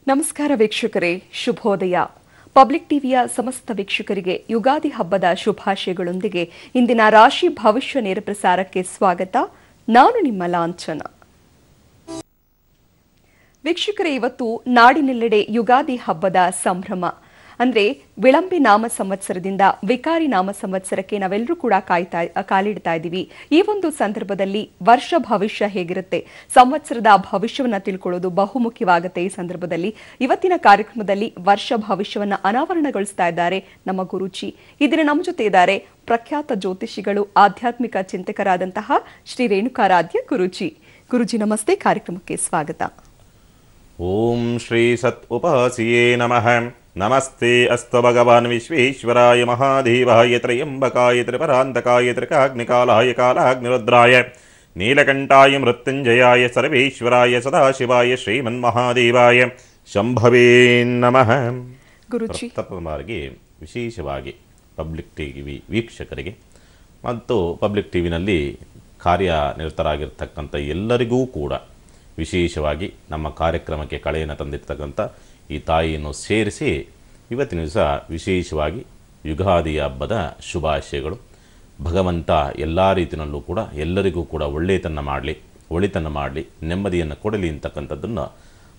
ನಮಸ್ಕಾರ ವೀಕ್ಷಕರೇ, ಶುಭೋದಯ. ಪಬ್ಲಿಕ್ ಟಿವಿಯ ಸಮಸ್ತ ವೀಕ್ಷಕರಿಗೆ ಯುಗಾದಿ ಹಬ್ಬದ ಶುಭಾಶಯಗಳೊಂದಿಗೆ ಇಂದಿನ ರಾಶಿ ಭವಿಷ್ಯ ನೇರ ಪ್ರಸಾರಕ್ಕೆ ಸ್ವಾಗತ. ನಾನು ನಿಮ್ಮ ಲಾಂಛನ. ವೀಕ್ಷಕರೇ, ಇವತ್ತು ನಾಡಿನೆಲ್ಲೆಡೆ ಯುಗಾದಿ ಹಬ್ಬದ ಸಂಭ್ರಮ. ಅಂದ್ರೆ ವಿಳಂಬಿ ನಾಮ ಸಂವತ್ಸರದಿಂದ ವಿಕಾರಿ ನಾಮ ಸಂವತ್ಸರಕ್ಕೆ ನಾವೆಲ್ಲರೂ ಕೂಡ ಕಾಲಿಡ್ತಾ ಇದ್ದೀವಿ. ಈ ಒಂದು ಸಂದರ್ಭದಲ್ಲಿ ವರ್ಷ ಭವಿಷ್ಯ ಹೇಗಿರುತ್ತೆ, ಸಂವತ್ಸರದ ಭವಿಷ್ಯವನ್ನ ತಿಳ್ಕೊಳ್ಳೋದು ಬಹುಮುಖ್ಯವಾಗುತ್ತೆ. ಈ ಸಂದರ್ಭದಲ್ಲಿ ಇವತ್ತಿನ ಕಾರ್ಯಕ್ರಮದಲ್ಲಿ ವರ್ಷ ಭವಿಷ್ಯವನ್ನ ಅನಾವರಣಗೊಳಿಸ್ತಾ ಇದ್ದಾರೆ ನಮ್ಮ ಗುರೂಜಿ. ಈ ದಿನ ನಮ್ಮ ಜೊತೆ ಇದ್ದಾರೆ ಪ್ರಖ್ಯಾತ ಜ್ಯೋತಿಷಿಗಳು, ಆಧ್ಯಾತ್ಮಿಕ ಚಿಂತಕರಾದಂತಹ ಶ್ರೀ ರೇಣುಕಾರಾಧ್ಯ ಗುರೂಜಿ. ಗುರೂಜಿ ನಮಸ್ತೆ, ಕಾರ್ಯಕ್ರಮಕ್ಕೆ ಸ್ವಾಗತ. ಓಂ ಶ್ರೀ ಸತ್ ಉಪಾಸಿಯೇ ನಮಃ. ನಮಸ್ತೆ ಅಸ್ತು ಭಗವಾನ್ ವಿಶ್ವೇಶ್ವರಾಯ ಮಹಾದೇವಾಯ ತ್ರಯಂಬಕಾಯ ತ್ರಿಪರಾಂತಕಾಯ ತ್ರಿಕಾಗ್ನಿಕಾಲಾಯ ಕಾಲಾಗ್ನಿರುದ್ರಾಯ ನೀಲಕಂಠಾಯ ಮೃತ್ಯುಂಜಯಾಯ ಸರ್ವೇಶ್ವರಾಯ ಸದಾಶಿವಾಯ ಶ್ರೀಮನ್ಮಹಾದೇವಾಯ ಶಂಭವೇ ನಮಃ. ಗುರುಜಿ, ಪ್ರಥಮವಾಗಿ ವಿಶೇಷವಾಗಿ ಪಬ್ಲಿಕ್ ಟಿವಿ ವೀಕ್ಷಕರಿಗೆ ಮತ್ತು ಪಬ್ಲಿಕ್ ಟಿವಿನಲ್ಲಿ ಕಾರ್ಯನಿರತರಾಗಿರ್ತಕ್ಕಂಥ ಎಲ್ಲರಿಗೂ ಕೂಡ ವಿಶೇಷವಾಗಿ ನಮ್ಮ ಕಾರ್ಯಕ್ರಮಕ್ಕೆ ಕಳೆಯನ್ನು ತಂದಿರ್ತಕ್ಕಂಥ ಈ ತಾಯಿಯನ್ನು ಸೇರಿಸಿ ಇವತ್ತಿನ ದಿವಸ ವಿಶೇಷವಾಗಿ ಯುಗಾದಿ ಹಬ್ಬದ ಶುಭಾಶಯಗಳು. ಭಗವಂತ ಎಲ್ಲ ರೀತಿಯಲ್ಲೂ ಕೂಡ ಎಲ್ಲರಿಗೂ ಕೂಡ ಒಳಿತನ್ನು ಮಾಡಲಿ, ನೆಮ್ಮದಿಯನ್ನು ಕೊಡಲಿ ಅಂತಕ್ಕಂಥದ್ದನ್ನು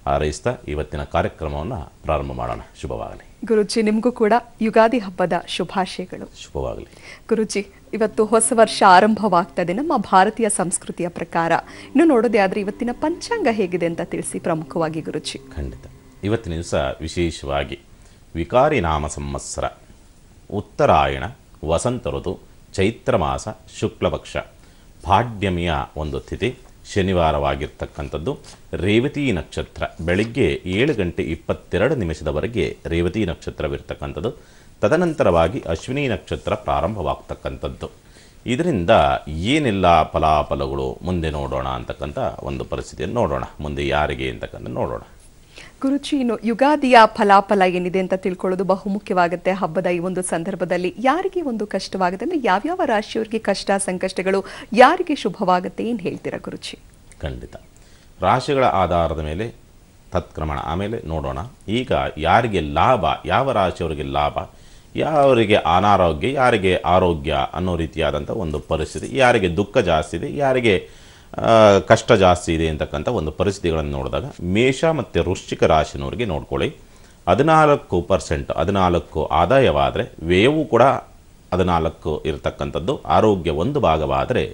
ಹಾರೈಸ್ತಾ ಇವತ್ತಿನ ಕಾರ್ಯಕ್ರಮವನ್ನು ಪ್ರಾರಂಭ ಮಾಡೋಣ. ಶುಭವಾಗಲಿ. ಗುರುಜಿ, ನಿಮಗೂ ಕೂಡ ಯುಗಾದಿ ಹಬ್ಬದ ಶುಭಾಶಯಗಳು. ಶುಭವಾಗಲಿ. ಗುರುಜಿ, ಇವತ್ತು ಹೊಸ ವರ್ಷ ಆರಂಭವಾಗ್ತದೆ ನಮ್ಮ ಭಾರತೀಯ ಸಂಸ್ಕೃತಿಯ ಪ್ರಕಾರ. ಇನ್ನು ನೋಡೋದೇ ಆದ್ರೆ ಇವತ್ತಿನ ಪಂಚಾಂಗ ಹೇಗಿದೆ ಅಂತ ತಿಳಿಸಿ ಪ್ರಮುಖವಾಗಿ ಗುರುಜಿ. ಖಂಡಿತ. ಇವತ್ತಿನ ದಿವಸ ವಿಶೇಷವಾಗಿ ವಿಕಾರಿ ನಾಮ ಸಂವತ್ಸರ, ಉತ್ತರಾಯಣ, ವಸಂತ ಋತು, ಚೈತ್ರ ಮಾಸ, ಶುಕ್ಲಪಕ್ಷ, ಭಾಡ್ಯಮಿಯ ಒಂದು ತಿಥಿ, ಶನಿವಾರವಾಗಿರ್ತಕ್ಕಂಥದ್ದು. ರೇವತಿ ನಕ್ಷತ್ರ ಬೆಳಿಗ್ಗೆ 7:22 ರೇವತಿ ನಕ್ಷತ್ರವಿರ್ತಕ್ಕಂಥದ್ದು. ತದನಂತರವಾಗಿ ಅಶ್ವಿನಿ ನಕ್ಷತ್ರ ಪ್ರಾರಂಭವಾಗ್ತಕ್ಕಂಥದ್ದು. ಇದರಿಂದ ಏನೆಲ್ಲ ಫಲಾಫಲಗಳು ಮುಂದೆ ನೋಡೋಣ ಅಂತಕ್ಕಂಥ ಒಂದು ಪರಿಸ್ಥಿತಿಯನ್ನು ನೋಡೋಣ. ಮುಂದೆ ಯಾರಿಗೆ ಅಂತಕ್ಕಂಥ ನೋಡೋಣ. ಗುರುಜಿ, ಇನ್ನು ಯುಗಾದಿಯ ಫಲಾಫಲ ಏನಿದೆ ಅಂತ ತಿಳ್ಕೊಳ್ಳೋದು ಬಹುಮುಖ್ಯವಾಗುತ್ತೆ. ಹಬ್ಬದ ಈ ಒಂದು ಸಂದರ್ಭದಲ್ಲಿ ಯಾರಿಗೆ ಒಂದು ಕಷ್ಟವಾಗುತ್ತೆ ಅಂದ್ರೆ ಯಾವ್ಯಾವ ರಾಶಿಯವರಿಗೆ ಕಷ್ಟ ಸಂಕಷ್ಟಗಳು, ಯಾರಿಗೆ ಶುಭವಾಗುತ್ತೆ, ಏನ್ ಹೇಳ್ತೀರಾ ಗುರುಜಿ? ಖಂಡಿತ. ರಾಶಿಗಳ ಆಧಾರದ ಮೇಲೆ ತತ್ಕ್ರಮಣ ಆಮೇಲೆ ನೋಡೋಣ. ಈಗ ಯಾರಿಗೆ ಲಾಭ, ಯಾವ ರಾಶಿಯವರಿಗೆ ಲಾಭ, ಯಾರಿಗೆ ಅನಾರೋಗ್ಯ, ಯಾರಿಗೆ ಆರೋಗ್ಯ ಅನ್ನೋ ರೀತಿಯಾದಂಥ ಒಂದು ಪರಿಸ್ಥಿತಿ, ಯಾರಿಗೆ ದುಃಖ ಜಾಸ್ತಿ ಇದೆ, ಯಾರಿಗೆ ಕಷ್ಟ ಜಾಸ್ತಿ ಇದೆ ಅಂತಕ್ಕಂಥ ಒಂದು ಪರಿಸ್ಥಿತಿಗಳನ್ನು ನೋಡಿದಾಗ ಮೇಷ ಮತ್ತು ವೃಶ್ಚಿಕ ರಾಶಿನವರಿಗೆ ನೋಡ್ಕೊಳ್ಳಿ. 14% ಆದಾಯವಾದರೆ ವ್ಯಯವೂ ಕೂಡ 14 ಇರತಕ್ಕಂಥದ್ದು. ಆರೋಗ್ಯ 1 ಭಾಗವಾದರೆ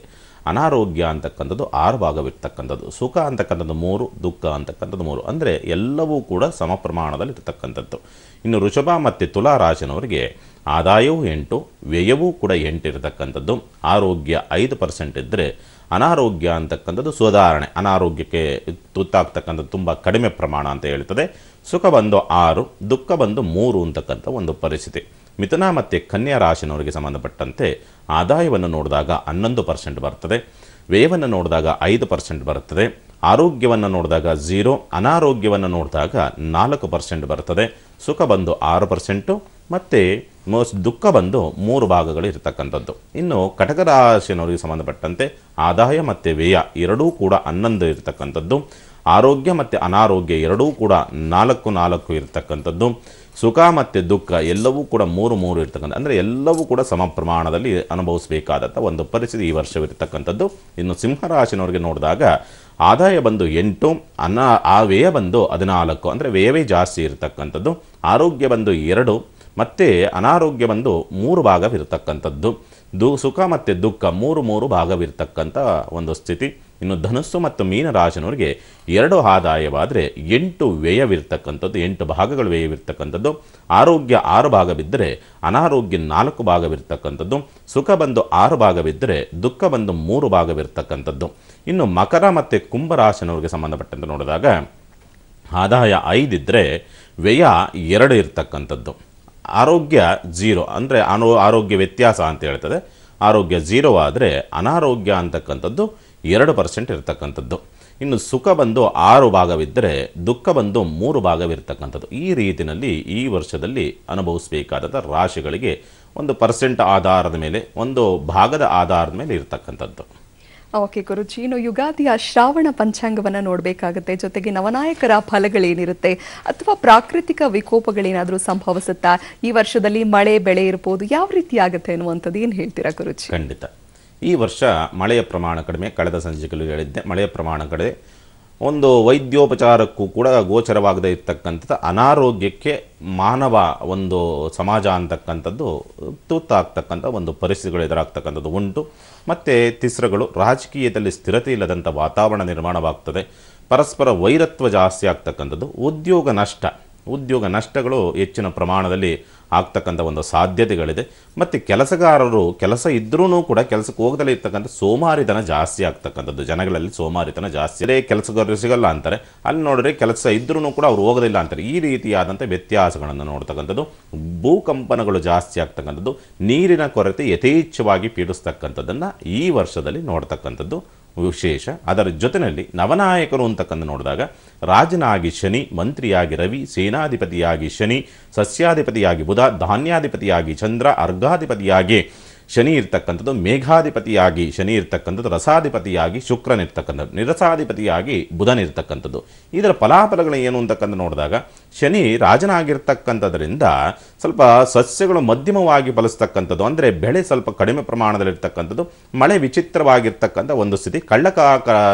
ಅನಾರೋಗ್ಯ ಅಂತಕ್ಕಂಥದ್ದು 6 ಭಾಗವಿರ್ತಕ್ಕಂಥದ್ದು. ಸುಖ ಅಂತಕ್ಕಂಥದ್ದು 3, ದುಃಖ ಅಂತಕ್ಕಂಥದ್ದು 3. ಅಂದರೆ ಎಲ್ಲವೂ ಕೂಡ ಸಮ ಪ್ರಮಾಣದಲ್ಲಿ ಇರತಕ್ಕಂಥದ್ದು. ಇನ್ನು ವೃಷಭ ಮತ್ತು ತುಲಾ ರಾಶಿನವರಿಗೆ ಆದಾಯವೂ 8, ವ್ಯಯವೂ ಕೂಡ 8 ಇರತಕ್ಕಂಥದ್ದು. ಆರೋಗ್ಯ 5% ಇದ್ದರೆ ಅನಾರೋಗ್ಯ ಅಂತಕ್ಕಂಥದ್ದು ಸುಧಾರಣೆ, ಅನಾರೋಗ್ಯಕ್ಕೆ ತುತ್ತಾಗ್ತಕ್ಕಂಥದ್ದು ತುಂಬ ಕಡಿಮೆ ಪ್ರಮಾಣ ಅಂತ ಹೇಳ್ತದೆ. ಸುಖ ಬಂದು 6, ದುಃಖ ಬಂದು 3 ಅಂತಕ್ಕಂಥ ಒಂದು ಪರಿಸ್ಥಿತಿ. ಮಿಥುನ ಮತ್ತು ಕನ್ಯಾ ರಾಶಿನವರಿಗೆ ಸಂಬಂಧಪಟ್ಟಂತೆ ಆದಾಯವನ್ನು ನೋಡಿದಾಗ 11% ಬರ್ತದೆ, ವ್ಯಯವನ್ನು ನೋಡಿದಾಗ 5% ಬರ್ತದೆ, ಆರೋಗ್ಯವನ್ನು ನೋಡಿದಾಗ 0, ಅನಾರೋಗ್ಯವನ್ನು ನೋಡಿದಾಗ 4% ಬರ್ತದೆ, ಸುಖ ಬಂದು 6% ಮತ್ತು ದುಃಖ ಬಂದು 3 ಭಾಗಗಳು ಇರತಕ್ಕಂಥದ್ದು. ಇನ್ನು ಕಟಕ ರಾಶಿಯವರಿಗೆ ಸಂಬಂಧಪಟ್ಟಂತೆ ಆದಾಯ ಮತ್ತು ವ್ಯಯ ಎರಡೂ ಕೂಡ 11 ಇರತಕ್ಕಂಥದ್ದು, ಆರೋಗ್ಯ ಮತ್ತು ಅನಾರೋಗ್ಯ ಎರಡೂ ಕೂಡ 4 ಇರತಕ್ಕಂಥದ್ದು, ಸುಖ ಮತ್ತು ದುಃಖ ಎಲ್ಲವೂ ಕೂಡ 3 ಇರ್ತಕ್ಕಂಥ, ಅಂದರೆ ಎಲ್ಲವೂ ಕೂಡ ಸಮ ಪ್ರಮಾಣದಲ್ಲಿ ಅನುಭವಿಸಬೇಕಾದಂಥ ಒಂದು ಪರಿಸ್ಥಿತಿ ಈ ವರ್ಷವಿರ್ತಕ್ಕಂಥದ್ದು. ಇನ್ನು ಸಿಂಹರಾಶಿನವರಿಗೆ ನೋಡಿದಾಗ ಆದಾಯ ಬಂದು 8, ವ್ಯಯ ಬಂದು 14, ಅಂದರೆ ವ್ಯವೇ ಜಾಸ್ತಿ ಇರತಕ್ಕಂಥದ್ದು, ಆರೋಗ್ಯ ಬಂದು 2 ಮತ್ತು ಅನಾರೋಗ್ಯ ಬಂದು 3 ಭಾಗವಿರತಕ್ಕಂಥದ್ದು, ಸುಖ ಮತ್ತು ದುಃಖ 3 ಭಾಗವಿರ್ತಕ್ಕಂಥ ಒಂದು ಸ್ಥಿತಿ. ಇನ್ನು ಧನುಸ್ಸು ಮತ್ತು ಮೀನರಾಶಿನವರಿಗೆ 2 ಆದಾಯವಾದರೆ 8 ವ್ಯಯವಿರ್ತಕ್ಕಂಥದ್ದು, 8 ಭಾಗಗಳು ವ್ಯಯವಿರ್ತಕ್ಕಂಥದ್ದು, ಆರೋಗ್ಯ 6 ಭಾಗವಿದ್ದರೆ ಅನಾರೋಗ್ಯ 4 ಭಾಗವಿರ್ತಕ್ಕಂಥದ್ದು, ಸುಖ ಬಂದು 6 ಭಾಗವಿದ್ದರೆ ದುಃಖ ಬಂದು 3 ಭಾಗವಿರ್ತಕ್ಕಂಥದ್ದು. ಇನ್ನು ಮಕರ ಮತ್ತು ಕುಂಭರಾಶಿನವರಿಗೆ ಸಂಬಂಧಪಟ್ಟಂತೆ ನೋಡಿದಾಗ ಆದಾಯ 5 ಇದ್ದರೆ ವ್ಯಯ 2 ಇರ್ತಕ್ಕಂಥದ್ದು, ಆರೋಗ್ಯ 0, ಅಂದರೆ ಆರೋಗ್ಯ ವ್ಯತ್ಯಾಸ ಅಂತ ಹೇಳ್ತದೆ. ಆರೋಗ್ಯ 0 ಆದರೆ ಅನಾರೋಗ್ಯ ಅಂತಕ್ಕಂಥದ್ದು 2% ಇರತಕ್ಕಂಥದ್ದು. ಇನ್ನು ಸುಖ ಬಂದು 6 ಭಾಗವಿದ್ದರೆ ದುಃಖ ಬಂದು 3 ಭಾಗವಿರ್ತಕ್ಕಂಥದ್ದು. ಈ ರೀತಿಯಲ್ಲಿ ಈ ವರ್ಷದಲ್ಲಿ ಅನುಭವಿಸಬೇಕಾದ ರಾಶಿಗಳಿಗೆ ಒಂದು ಪರ್ಸೆಂಟ್ ಆಧಾರದ ಮೇಲೆ, ಒಂದು ಭಾಗದ ಆಧಾರದ ಮೇಲೆ ಇರತಕ್ಕಂಥದ್ದು. ಓಕೆ ಗುರುಜಿ, ಇನ್ನು ಯುಗಾದಿಯ ಶ್ರಾವಣ ಪಂಚಾಂಗವನ್ನ ನೋಡಬೇಕಾಗುತ್ತೆ. ಜೊತೆಗೆ ನವನಾಯಕರ ಫಲಗಳೇನಿರುತ್ತೆ ಅಥವಾ ಪ್ರಾಕೃತಿಕ ವಿಕೋಪಗಳೇನಾದರೂ ಸಂಭವಿಸುತ್ತಾ, ಈ ವರ್ಷದಲ್ಲಿ ಮಳೆ ಬೆಳೆ ಇರ್ಬೋದು, ಯಾವ ರೀತಿ ಆಗುತ್ತೆ ಅನ್ನುವಂಥದ್ದು ಏನು ಹೇಳ್ತೀರಾ ಗುರುಜಿ? ಖಂಡಿತ. ಈ ವರ್ಷ ಮಳೆಯ ಪ್ರಮಾಣ ಕಡಿಮೆ. ಕಳೆದ ಸಂಚಿಕೆಯಲ್ಲಿ ಹೇಳಿದ್ದೆ, ಮಳೆಯ ಪ್ರಮಾಣ ಕಡಿಮೆ. ಒಂದು ವೈದ್ಯೋಪಚಾರಕ್ಕೂ ಕೂಡ ಗೋಚರವಾಗದೇ ಇರ್ತಕ್ಕಂಥದ್ದು, ಅನಾರೋಗ್ಯಕ್ಕೆ ಮಾನವ ಒಂದು ಸಮಾಜ ಅಂತಕ್ಕಂಥದ್ದು ತುತ್ತಾಗ್ತಕ್ಕಂಥ ಒಂದು ಪರಿಸ್ಥಿತಿಗಳು ಎದುರಾಗ್ತಕ್ಕಂಥದ್ದು ಉಂಟು. ಮತ್ತು ತಿಸ್ರಗಳು, ರಾಜಕೀಯದಲ್ಲಿ ಸ್ಥಿರತೆ ಇಲ್ಲದಂಥ ವಾತಾವರಣ ನಿರ್ಮಾಣವಾಗ್ತದೆ. ಪರಸ್ಪರ ವೈರತ್ವ ಜಾಸ್ತಿ ಆಗ್ತಕ್ಕಂಥದ್ದು. ಉದ್ಯೋಗ ನಷ್ಟಗಳು ಹೆಚ್ಚಿನ ಪ್ರಮಾಣದಲ್ಲಿ ಆಗ್ತಕ್ಕಂಥ ಒಂದು ಸಾಧ್ಯತೆಗಳಿದೆ. ಮತ್ತು ಕೆಲಸಗಾರರು ಕೆಲಸ ಇದ್ರೂ ಕೂಡ ಕೆಲಸಕ್ಕೆ ಹೋಗದಲ್ಲೇ ಇರ್ತಕ್ಕಂಥ ಸೋಮಾರಿತನ ಜಾಸ್ತಿ ಆಗ್ತಕ್ಕಂಥದ್ದು. ಜನಗಳಲ್ಲಿ ಸೋಮಾರಿತನ ಜಾಸ್ತಿ ಇದೆ. ಕೆಲಸಗಾರರು ಸಿಗಲ್ಲ ಅಂತಾರೆ, ಅಲ್ಲಿ ನೋಡಿದ್ರೆ ಕೆಲಸ ಇದ್ರೂ ಕೂಡ ಅವ್ರು ಹೋಗೋದಿಲ್ಲ ಅಂತಾರೆ. ಈ ರೀತಿಯಾದಂಥ ವ್ಯತ್ಯಾಸಗಳನ್ನು ನೋಡ್ತಕ್ಕಂಥದ್ದು. ಭೂಕಂಪನಗಳು ಜಾಸ್ತಿ ಆಗ್ತಕ್ಕಂಥದ್ದು. ನೀರಿನ ಕೊರತೆ ಯಥೇಚ್ಛವಾಗಿ ಪೀಡಿಸ್ತಕ್ಕಂಥದ್ದನ್ನು ಈ ವರ್ಷದಲ್ಲಿ ನೋಡ್ತಕ್ಕಂಥದ್ದು ವಿಶೇಷ. ಅದರ ಜೊತೆಯಲ್ಲಿ ನವನಾಯಕರು ಅಂತಕ್ಕಂಥ ನೋಡಿದಾಗ ರಾಜನಾಗಿ ಶನಿ, ಮಂತ್ರಿಯಾಗಿ ರವಿ, ಸೇನಾಧಿಪತಿಯಾಗಿ ಶನಿ, ಸಸ್ಯಾಧಿಪತಿಯಾಗಿ ಬುಧ, ಧಾನ್ಯಾಧಿಪತಿಯಾಗಿ ಚಂದ್ರ, ಅರ್ಘಾಧಿಪತಿಯಾಗಿ ಶನಿ ಇರ್ತಕ್ಕಂಥದ್ದು, ಮೇಘಾಧಿಪತಿಯಾಗಿ ಶನಿ ಇರ್ತಕ್ಕಂಥದ್ದು, ರಸಾಧಿಪತಿಯಾಗಿ ಶುಕ್ರನಿರ್ತಕ್ಕಂಥದ್ದು, ನಿರಸಾಧಿಪತಿಯಾಗಿ ಬುಧನಿರ್ತಕ್ಕಂಥದ್ದು. ಇದರ ಫಲಾಫಲಗಳು ಏನು ಅಂತಕ್ಕಂಥ ನೋಡಿದಾಗ ಶನಿ ರಾಜನಾಗಿರ್ತಕ್ಕಂಥದ್ರಿಂದ ಸ್ವಲ್ಪ ಸಸ್ಯಗಳು ಮಧ್ಯಮವಾಗಿ ಫಲಿಸ್ತಕ್ಕಂಥದ್ದು, ಅಂದರೆ ಬೆಳೆ ಸ್ವಲ್ಪ ಕಡಿಮೆ ಪ್ರಮಾಣದಲ್ಲಿರ್ತಕ್ಕಂಥದ್ದು, ಮಳೆ ವಿಚಿತ್ರವಾಗಿರ್ತಕ್ಕಂಥ ಒಂದು ಸ್ಥಿತಿ,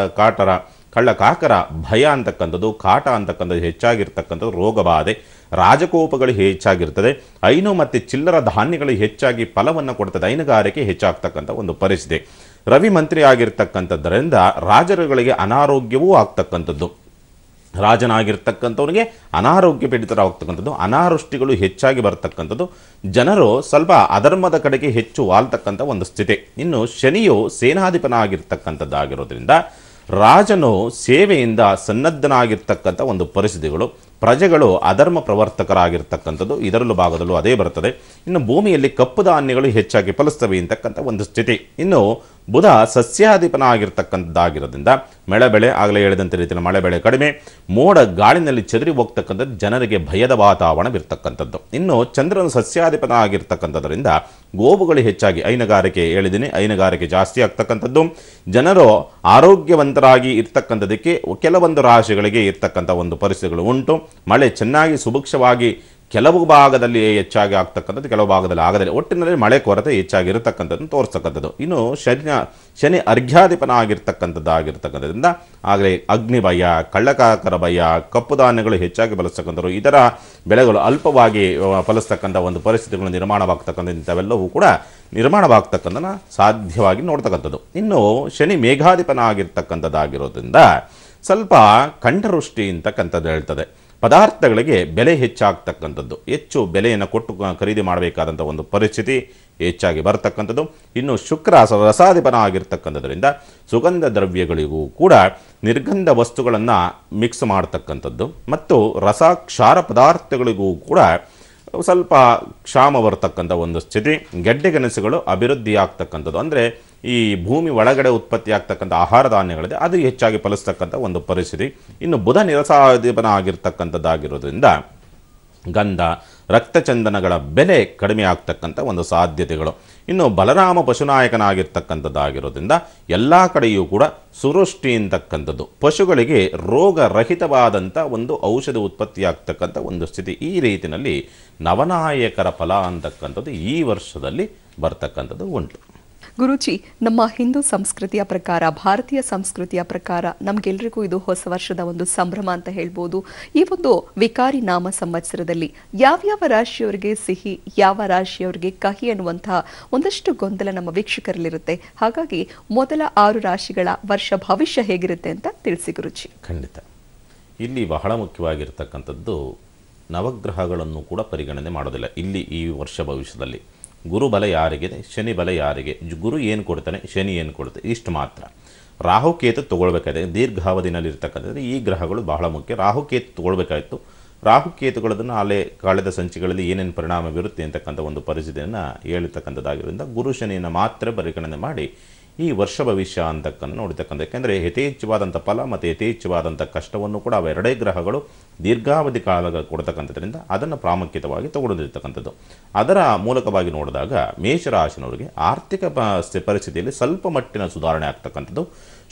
ಕಳ್ಳಕಾಕರ ಭಯ ಅಂತಕ್ಕಂಥದ್ದು, ಕಾಟ ಅಂತಕ್ಕಂಥದ್ದು ಹೆಚ್ಚಾಗಿರ್ತಕ್ಕಂಥದ್ದು, ರೋಗಬಾಧೆ, ರಾಜಕೋಪಗಳು ಹೆಚ್ಚಾಗಿರ್ತದೆ. ಹೈನು ಮತ್ತು ಚಿಲ್ಲರ ಧಾನ್ಯಗಳು ಹೆಚ್ಚಾಗಿ ಫಲವನ್ನು ಕೊಡ್ತದೆ. ಹೈನುಗಾರಿಕೆ ಹೆಚ್ಚಾಗ್ತಕ್ಕಂಥ ಒಂದು ಪರಿಸ್ಥಿತಿ. ರವಿ ಮಂತ್ರಿ ಆಗಿರ್ತಕ್ಕಂಥದ್ದರಿಂದ ರಾಜರುಗಳಿಗೆ ಅನಾರೋಗ್ಯವೂ ಆಗ್ತಕ್ಕಂಥದ್ದು. ರಾಜನಾಗಿರ್ತಕ್ಕಂಥವ್ರಿಗೆ ಅನಾರೋಗ್ಯ ಪೀಡಿತರಾಗ್ತಕ್ಕಂಥದ್ದು, ಅನಾವೃಷ್ಟಿಗಳು ಹೆಚ್ಚಾಗಿ ಬರ್ತಕ್ಕಂಥದ್ದು, ಜನರು ಸ್ವಲ್ಪ ಅಧರ್ಮದ ಕಡೆಗೆ ಹೆಚ್ಚು ವಾಲ್ತಕ್ಕಂಥ ಒಂದು ಸ್ಥಿತಿ. ಇನ್ನು ಶನಿಯು ಸೇನಾಧಿಪನಾಗಿರ್ತಕ್ಕಂಥದ್ದಾಗಿರೋದ್ರಿಂದ ರಾಜನು ಸೇವೆಯಿಂದ ಸನ್ನದ್ಧನಾಗಿರ್ತಕ್ಕಂಥ ಒಂದು ಪರಿಸ್ಥಿತಿಗಳು, ಪ್ರಜೆಗಳು ಅಧರ್ಮ ಪ್ರವರ್ತಕರಾಗಿರ್ತಕ್ಕಂಥದ್ದು ಇದರಲ್ಲೂ ಭಾಗದಲ್ಲೂ ಅದೇ ಬರ್ತದೆ. ಇನ್ನು ಭೂಮಿಯಲ್ಲಿ ಕಪ್ಪು ಧಾನ್ಯಗಳು ಹೆಚ್ಚಾಗಿ ಫಲಿಸ್ತವೆ ಅಂತಕ್ಕಂಥ ಒಂದು ಸ್ಥಿತಿ. ಇನ್ನು ಬುಧ ಸಸ್ಯಾಧಿಪನಾಗಿರ್ತಕ್ಕಂಥದ್ದಾಗಿರೋದ್ರಿಂದ ಮಳೆ ಬೆಳೆ, ಆಗಲೇ ಹೇಳಿದಂಥ ರೀತಿಯಲ್ಲಿ ಮಳೆ ಬೆಳೆ ಕಡಿಮೆ, ಮೋಡ ಗಾಳಿನಲ್ಲಿ ಚದರಿ ಹೋಗ್ತಕ್ಕಂಥದ್ದು, ಜನರಿಗೆ ಭಯದ ವಾತಾವರಣವಿರ್ತಕ್ಕಂಥದ್ದು. ಇನ್ನು ಚಂದ್ರನ ಸಸ್ಯಾಧಿಪನಾಗಿರ್ತಕ್ಕಂಥದ್ರಿಂದ ಗೋವುಗಳು ಹೆಚ್ಚಾಗಿ, ಹೈನುಗಾರಿಕೆ ಹೇಳಿದ್ದೀನಿ, ಹೈನುಗಾರಿಕೆ ಜಾಸ್ತಿ ಆಗ್ತಕ್ಕಂಥದ್ದು, ಜನರು ಆರೋಗ್ಯವಂತರಾಗಿ ಇರ್ತಕ್ಕಂಥದಕ್ಕೆ ಕೆಲವೊಂದು ರಾಶಿಗಳಿಗೆ ಇರ್ತಕ್ಕಂಥ ಒಂದು ಪರಿಸ್ಥಿತಿಗಳು ಉಂಟು. ಮಳೆ ಚೆನ್ನಾಗಿ ಸುಭಿಕ್ಷವಾಗಿ ಕೆಲವು ಭಾಗದಲ್ಲಿ ಹೆಚ್ಚಾಗಿ ಆಗ್ತಕ್ಕಂಥದ್ದು, ಕೆಲವು ಭಾಗದಲ್ಲಿ ಆಗದಲ್ಲಿ, ಒಟ್ಟಿನಲ್ಲಿ ಮಳೆ ಕೊರತೆ ಹೆಚ್ಚಾಗಿ ಇರತಕ್ಕಂಥದ್ದನ್ನು ತೋರಿಸ್ತಕ್ಕಂಥದ್ದು. ಇನ್ನು ಶನಿ ಅರ್ಘ್ಯಾಧಿಪನಾಗಿರ್ತಕ್ಕಂಥದ್ದಾಗಿರ್ತಕ್ಕಂಥದ್ರಿಂದ ಆಗಲೇ ಅಗ್ನಿ ಭಯ, ಕಳ್ಳಕಾಕರ ಭಯ, ಕಪ್ಪು ಧಾನ್ಯಗಳು ಹೆಚ್ಚಾಗಿ ಬಳಸ್ತಕ್ಕಂಥವ್ರು, ಇದರ ಬೆಳೆಗಳು ಅಲ್ಪವಾಗಿ ಫಲಿಸ್ತಕ್ಕಂಥ ಒಂದು ಪರಿಸ್ಥಿತಿಗಳು ನಿರ್ಮಾಣವಾಗ್ತಕ್ಕಂಥ ಇಂಥವೆಲ್ಲವೂ ಕೂಡ ನಿರ್ಮಾಣವಾಗ್ತಕ್ಕಂಥದ್ದನ್ನು ಸಾಧ್ಯವಾಗಿ ನೋಡ್ತಕ್ಕಂಥದ್ದು. ಇನ್ನು ಶನಿ ಮೇಘಾಧಿಪನಾಗಿರ್ತಕ್ಕಂಥದ್ದಾಗಿರೋದ್ರಿಂದ ಸ್ವಲ್ಪ ಕಂಠವೃಷ್ಟಿ ಅಂತಕ್ಕಂಥದ್ದು ಹೇಳ್ತದೆ. ಪದಾರ್ಥಗಳಿಗೆ ಬೆಲೆ ಹೆಚ್ಚಾಗ್ತಕ್ಕಂಥದ್ದು, ಹೆಚ್ಚು ಬೆಲೆಯನ್ನು ಕೊಟ್ಟು ಖರೀದಿ ಮಾಡಬೇಕಾದಂಥ ಒಂದು ಪರಿಸ್ಥಿತಿ ಹೆಚ್ಚಾಗಿ ಬರ್ತಕ್ಕಂಥದ್ದು. ಇನ್ನು ಶುಕ್ರ ರಸಾಧಿಪನಾಗಿರ್ತಕ್ಕಂಥದ್ರಿಂದ ಸುಗಂಧ ದ್ರವ್ಯಗಳಿಗೂ ಕೂಡ ನಿರ್ಗಂಧ ವಸ್ತುಗಳನ್ನು ಮಿಕ್ಸ್ ಮಾಡ್ತಕ್ಕಂಥದ್ದು ಮತ್ತು ರಸಕ್ಷಾರ ಪದಾರ್ಥಗಳಿಗೂ ಕೂಡ ಸ್ವಲ್ಪ ಕ್ಷಾಮ ಬರ್ತಕ್ಕಂಥ ಒಂದು ಸ್ಥಿತಿ. ಗೆಡ್ಡೆಗೆಣಸುಗಳು ಅಭಿವೃದ್ಧಿ ಆಗ್ತಕ್ಕಂಥದ್ದು, ಅಂದರೆ ಈ ಭೂಮಿ ಒಳಗಡೆ ಉತ್ಪತ್ತಿ ಆಗ್ತಕ್ಕಂಥ ಆಹಾರ ಧಾನ್ಯಗಳಿದೆ ಅದು ಹೆಚ್ಚಾಗಿ ಫಲಿಸ್ತಕ್ಕಂಥ ಒಂದು ಪರಿಸ್ಥಿತಿ. ಇನ್ನು ಬುಧ ನಿರಸಾಧಿಪನಾಗಿರ್ತಕ್ಕಂಥದ್ದಾಗಿರೋದ್ರಿಂದ ಗಂಧ, ರಕ್ತಚಂದನಗಳ ಬೆಲೆ ಕಡಿಮೆ ಆಗ್ತಕ್ಕಂಥ ಒಂದು ಸಾಧ್ಯತೆಗಳು. ಇನ್ನು ಬಲರಾಮ ಪಶುನಾಯಕನಾಗಿರ್ತಕ್ಕಂಥದ್ದಾಗಿರೋದ್ರಿಂದ ಎಲ್ಲ ಕಡೆಯೂ ಕೂಡ ಸುವೃಷ್ಟಿ ಅಂತಕ್ಕಂಥದ್ದು, ಪಶುಗಳಿಗೆ ರೋಗರಹಿತವಾದಂಥ ಒಂದು ಔಷಧ ಉತ್ಪತ್ತಿ ಆಗ್ತಕ್ಕಂಥ ಒಂದು ಸ್ಥಿತಿ. ಈ ರೀತಿಯಲ್ಲಿ ನವನಾಯಕರ ಫಲ ಅಂತಕ್ಕಂಥದ್ದು ಈ ವರ್ಷದಲ್ಲಿ ಬರ್ತಕ್ಕಂಥದ್ದು ಉಂಟು. ಗುರುಜಿ, ನಮ್ಮ ಹಿಂದೂ ಸಂಸ್ಕೃತಿಯ ಪ್ರಕಾರ, ಭಾರತೀಯ ಸಂಸ್ಕೃತಿಯ ಪ್ರಕಾರ ನಮಗೆಲ್ಲರಿಗೂ ಇದು ಹೊಸ ವರ್ಷದ ಒಂದು ಸಂಭ್ರಮ ಅಂತ ಹೇಳ್ಬೋದು. ಈ ಒಂದು ವಿಕಾರಿ ನಾಮ ಸಂವತ್ಸರದಲ್ಲಿ ಯಾವ್ಯಾವ ರಾಶಿಯವರಿಗೆ ಸಿಹಿ, ಯಾವ ರಾಶಿಯವರಿಗೆ ಕಹಿ ಅನ್ನುವಂತಹ ಒಂದಷ್ಟು ಗೊಂದಲ ನಮ್ಮ ವೀಕ್ಷಕರಲ್ಲಿರುತ್ತೆ. ಹಾಗಾಗಿ ಮೊದಲ 6 ರಾಶಿಗಳ ವರ್ಷ ಭವಿಷ್ಯ ಹೇಗಿರುತ್ತೆ ಅಂತ ತಿಳಿಸಿ ಗುರುಜಿ. ಖಂಡಿತ. ಇಲ್ಲಿ ಬಹಳ ಮುಖ್ಯವಾಗಿರ್ತಕ್ಕಂಥದ್ದು ನವಗ್ರಹಗಳನ್ನು ಕೂಡ ಪರಿಗಣನೆ ಮಾಡೋದಿಲ್ಲ ಇಲ್ಲಿ ಈ ವರ್ಷ ಭವಿಷ್ಯದಲ್ಲಿ. ಗುರು ಬಲ ಯಾರಿಗಿದೆ, ಶನಿ ಬಲ ಯಾರಿಗೆ, ಗುರು ಏನು ಕೊಡ್ತಾನೆ, ಶನಿ ಏನು ಕೊಡುತ್ತೆ, ಇಷ್ಟು ಮಾತ್ರ. ರಾಹುಕೇತು ತೊಗೊಳ್ಬೇಕಾಗಿದೆ. ದೀರ್ಘಾವಧಿನಲ್ಲಿ ಇರ್ತಕ್ಕಂಥದ್ದು ಈ ಗ್ರಹಗಳು ಬಹಳ ಮುಖ್ಯ. ರಾಹುಕೇತು ತೊಗೊಳ್ಬೇಕಾಯಿತು. ರಾಹುಕೇತುಗಳನ್ನು ಕಳೆದ ಸಂಚಿಕೆಗಳಲ್ಲಿ ಏನೇನು ಪರಿಣಾಮ ಬೀರುತ್ತೆ ಅಂತಕ್ಕಂಥ ಒಂದು ಪರಿಸ್ಥಿತಿಯನ್ನು ಹೇಳಿರ್ತಕ್ಕಂಥದ್ದಾಗಿರೋದ್ರಿಂದ ಗುರು ಶನಿಯನ್ನು ಮಾತ್ರ ಪರಿಗಣನೆ ಮಾಡಿ ಈ ವರ್ಷ ಭವಿಷ್ಯ ಅಂತಕ್ಕಂಥ ನೋಡ್ತಕ್ಕಂಥ, ಯಾಕೆಂದರೆ ಯಥೇಚ್ಛವಾದಂಥ ಫಲ ಮತ್ತು ಯಥೇಚ್ಛವಾದಂಥ ಕಷ್ಟವನ್ನು ಕೂಡ ಅವೆರಡೇ ಗ್ರಹಗಳು ದೀರ್ಘಾವಧಿ ಕಾಲ ಕೊಡ್ತಕ್ಕಂಥದ್ರಿಂದ ಅದನ್ನು ಪ್ರಾಮುಖ್ಯತವಾಗಿ ತಗೊಂಡಿರ್ತಕ್ಕಂಥದ್ದು. ಅದರ ಮೂಲಕವಾಗಿ ನೋಡಿದಾಗ ಮೇಷರಾಶಿನವರಿಗೆ ಆರ್ಥಿಕ ಪರಿಸ್ಥಿತಿಯಲ್ಲಿ ಸ್ವಲ್ಪ ಮಟ್ಟಿನ ಸುಧಾರಣೆ ಆಗ್ತಕ್ಕಂಥದ್ದು,